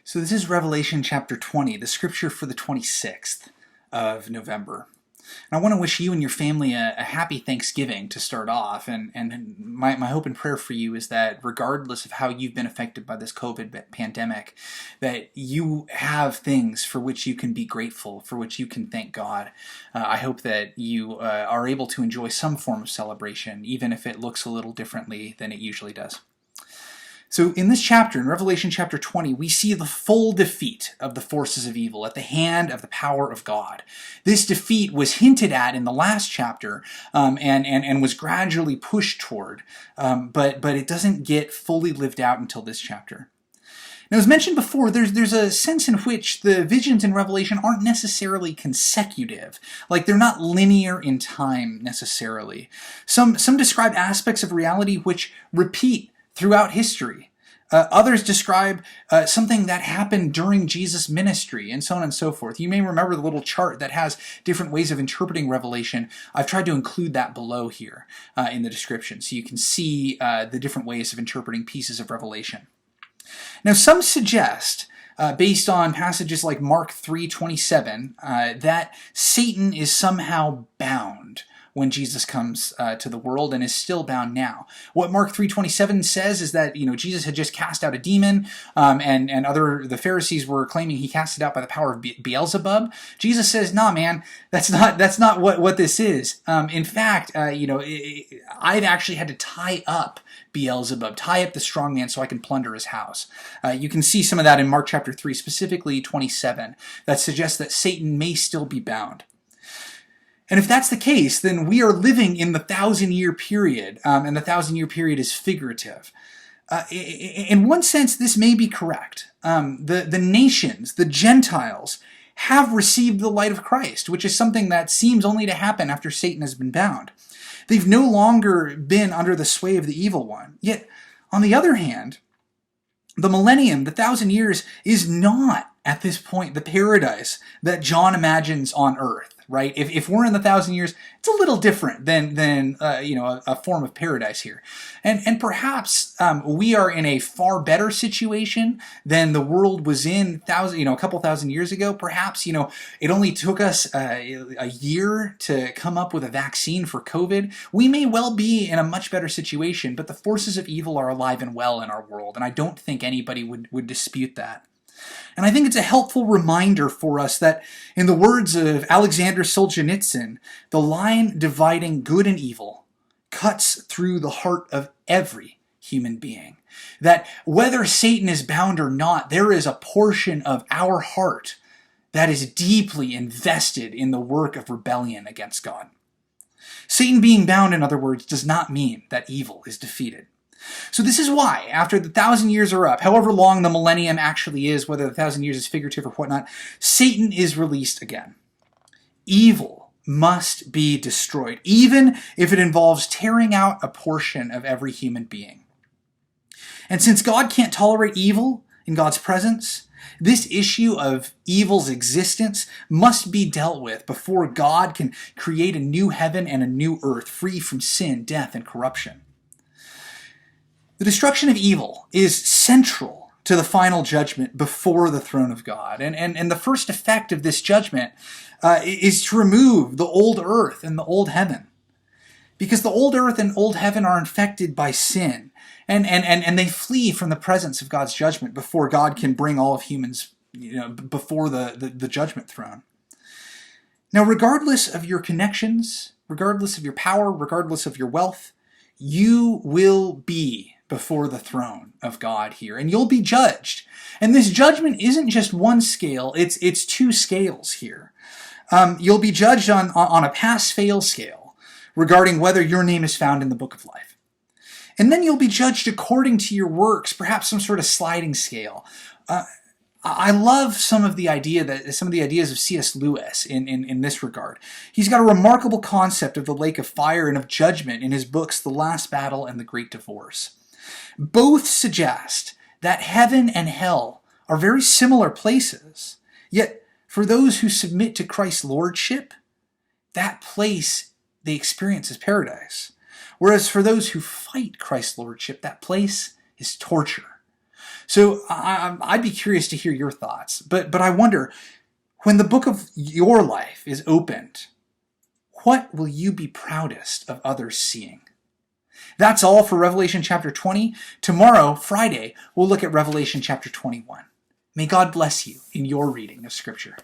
So this is Revelation chapter 20, the scripture for the 26th of November. And I want to wish you and your family a happy Thanksgiving to start off. And my hope and prayer for you is that regardless of how you've been affected by this COVID pandemic, that you have things for which you can be grateful, for which you can thank God. I hope that you are able to enjoy some form of celebration, even if it looks a little differently than it usually does. So in this chapter, in Revelation chapter 20, we see the full defeat of the forces of evil at the hand of the power of God. This defeat was hinted at in the last chapter and was gradually pushed toward, but it doesn't get fully lived out until this chapter. Now, as mentioned before, there's a sense in which the visions in Revelation aren't necessarily consecutive, like they're not linear in time necessarily. Some describe aspects of reality which repeat throughout history. Others describe something that happened during Jesus' ministry, and so on and so forth. You may remember the little chart that has different ways of interpreting Revelation. I've tried to include that below here in the description, so you can see the different ways of interpreting pieces of Revelation. Now, some suggest, based on passages like Mark 3:27, that Satan is somehow bound when Jesus comes to the world, and is still bound now. What Mark 3:27 says is that Jesus had just cast out a demon, and the Pharisees were claiming he cast it out by the power of Beelzebub. Jesus says, "Nah, man, that's not what this is. In fact, I've actually had to tie up Beelzebub, tie up the strong man so I can plunder his house." You can see some of that in Mark chapter 3, specifically 27, that suggests that Satan may still be bound. And if that's the case, then we are living in the 1,000-year period, and the 1,000-year period is figurative. In one sense, this may be correct. The nations, the Gentiles, have received the light of Christ, which is something that seems only to happen after Satan has been bound. They've no longer been under the sway of the evil one. Yet, on the other hand, the millennium, the 1,000 years, is not, at this point, the paradise that John imagines on earth. Right? If we're in the 1,000 years, it's a little different than a form of paradise here, and perhaps we are in a far better situation than the world was in a couple thousand years ago. Perhaps it only took us a year to come up with a vaccine for COVID. We may well be in a much better situation, but the forces of evil are alive and well in our world, and I don't think anybody would dispute that. And I think it's a helpful reminder for us that, in the words of Alexander Solzhenitsyn, the line dividing good and evil cuts through the heart of every human being. That whether Satan is bound or not, there is a portion of our heart that is deeply invested in the work of rebellion against God. Satan being bound, in other words, does not mean that evil is defeated. So this is why, after the 1,000 years are up, however long the millennium actually is, whether the 1,000 years is figurative or whatnot, Satan is released again. Evil must be destroyed, even if it involves tearing out a portion of every human being. And since God can't tolerate evil in God's presence, this issue of evil's existence must be dealt with before God can create a new heaven and a new earth free from sin, death, and corruption. The destruction of evil is central to the final judgment before the throne of God. And the first effect of this judgment is to remove the old earth and the old heaven. Because the old earth and old heaven are infected by sin. And they flee from the presence of God's judgment before God can bring all of humans before the judgment throne. Now, regardless of your connections, regardless of your power, regardless of your wealth, you will be before the throne of God here, and you'll be judged. And this judgment isn't just one scale, it's two scales here. You'll be judged on a pass-fail scale regarding whether your name is found in the book of life. And then you'll be judged according to your works, perhaps some sort of sliding scale. I love some of the ideas of C.S. Lewis in this regard. He's got a remarkable concept of the lake of fire and of judgment in his books The Last Battle and The Great Divorce. Both suggest that heaven and hell are very similar places, yet for those who submit to Christ's lordship, that place they experience is paradise. Whereas for those who fight Christ's lordship, that place is torture. So I'd be curious to hear your thoughts. But I wonder, when the book of your life is opened, what will you be proudest of others seeing? That's all for Revelation chapter 20. Tomorrow, Friday, we'll look at Revelation chapter 21. May God bless you in your reading of Scripture.